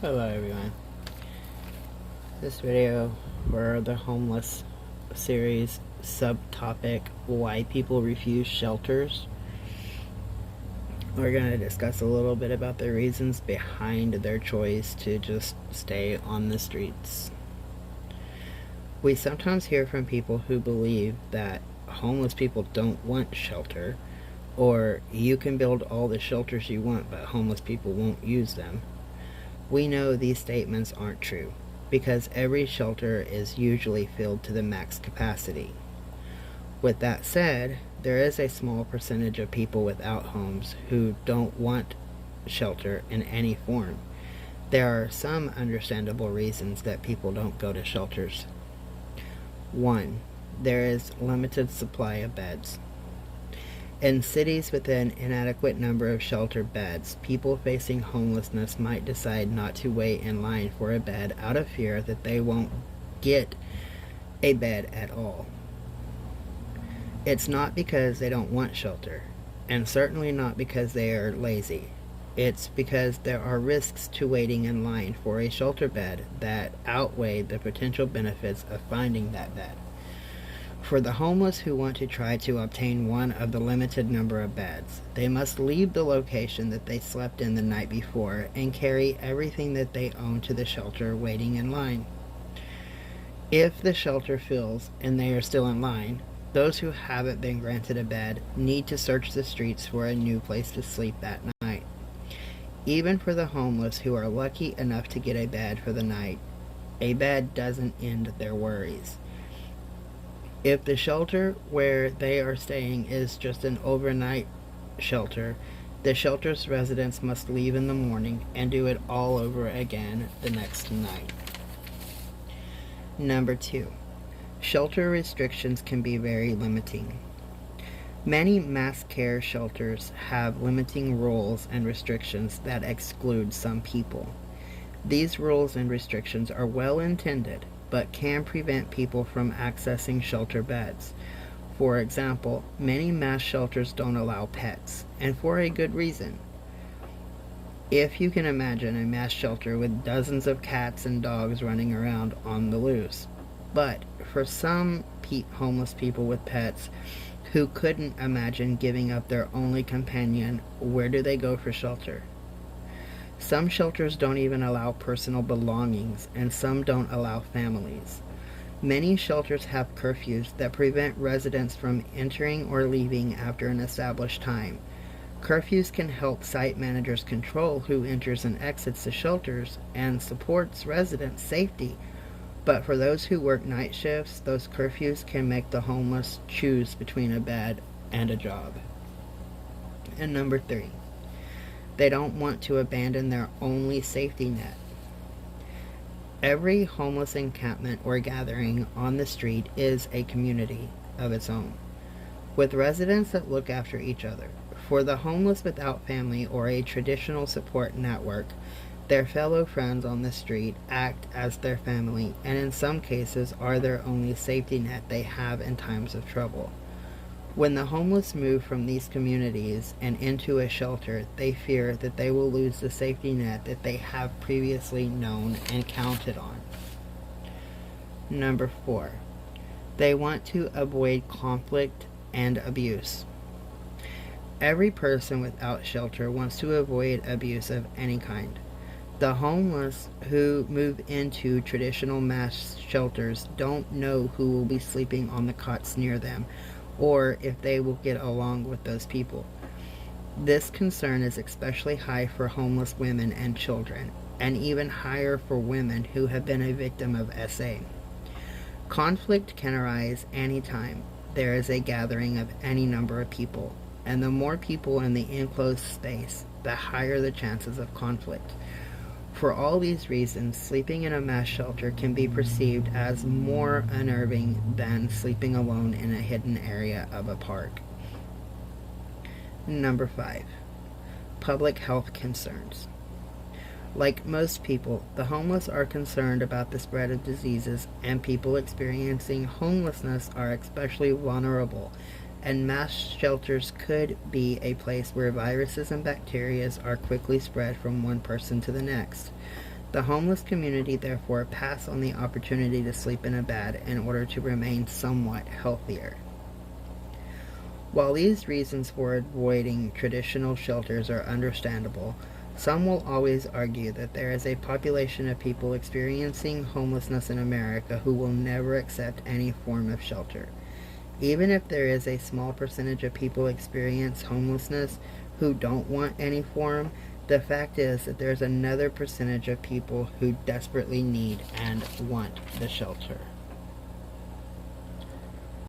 Hello everyone. This video for the homeless series subtopic, why people refuse shelters. We're going to discuss a little bit about the reasons behind their choice to just stay on the streets. We sometimes hear from people who believe that homeless people don't want shelter, or you can build all the shelters you want but homeless people won't use them. We know these statements aren't true, because every shelter is usually filled to the max capacity. With that said, there is a small percentage of people without homes who don't want shelter in any form. There are some understandable reasons that people don't go to shelters. 1. There is limited supply of beds. In cities with an inadequate number of shelter beds, people facing homelessness might decide not to wait in line for a bed out of fear that they won't get a bed at all. It's not because they don't want shelter, and certainly not because they are lazy. It's because there are risks to waiting in line for a shelter bed that outweigh the potential benefits of finding that bed. For the homeless who want to try to obtain one of the limited number of beds, they must leave the location that they slept in the night before and carry everything that they own to the shelter waiting in line. If the shelter fills and they are still in line, those who haven't been granted a bed need to search the streets for a new place to sleep that night. Even for the homeless who are lucky enough to get a bed for the night, a bed doesn't end their worries. If the shelter where they are staying is just an overnight shelter, the shelter's residents must leave in the morning and do it all over again the next night. Number 2. Shelter restrictions can be very limiting. Many mass care shelters have limiting rules and restrictions that exclude some people. These rules and restrictions are well intended, but can prevent people from accessing shelter beds. For example, many mass shelters don't allow pets, and for a good reason. If you can imagine a mass shelter with dozens of cats and dogs running around on the loose. But for some homeless people with pets who couldn't imagine giving up their only companion, where do they go for shelter? Some shelters don't even allow personal belongings, and some don't allow families. Many shelters have curfews that prevent residents from entering or leaving after an established time. Curfews can help site managers control who enters and exits the shelters and supports residents' safety. But for those who work night shifts, those curfews can make the homeless choose between a bed and a job. And number 3. They don't want to abandon their only safety net. Every homeless encampment or gathering on the street is a community of its own, with residents that look after each other. For the homeless without family or a traditional support network, their fellow friends on the street act as their family, and in some cases are their only safety net they have in times of trouble. When the homeless move from these communities and into a shelter, they fear that they will lose the safety net that they have previously known and counted on. Number 4. They want to avoid conflict and abuse. Every person without shelter wants to avoid abuse of any kind. The homeless who move into traditional mass shelters don't know who will be sleeping on the cots near them, or if they will get along with those people. This concern is especially high for homeless women and children, and even higher for women who have been a victim of SA. Conflict can arise anytime there is a gathering of any number of people, and the more people in the enclosed space, the higher the chances of conflict. For all these reasons, sleeping in a mass shelter can be perceived as more unnerving than sleeping alone in a hidden area of a park. Number 5. Public health concerns. Like most people, the homeless are concerned about the spread of diseases, and people experiencing homelessness are especially vulnerable, and mass shelters could be a place where viruses and bacteria are quickly spread from one person to the next. The homeless community therefore pass on the opportunity to sleep in a bed in order to remain somewhat healthier. While these reasons for avoiding traditional shelters are understandable, some will always argue that there is a population of people experiencing homelessness in America who will never accept any form of shelter. Even if there is a small percentage of people experience homelessness who don't want any form, the fact is that there's another percentage of people who desperately need and want the shelter.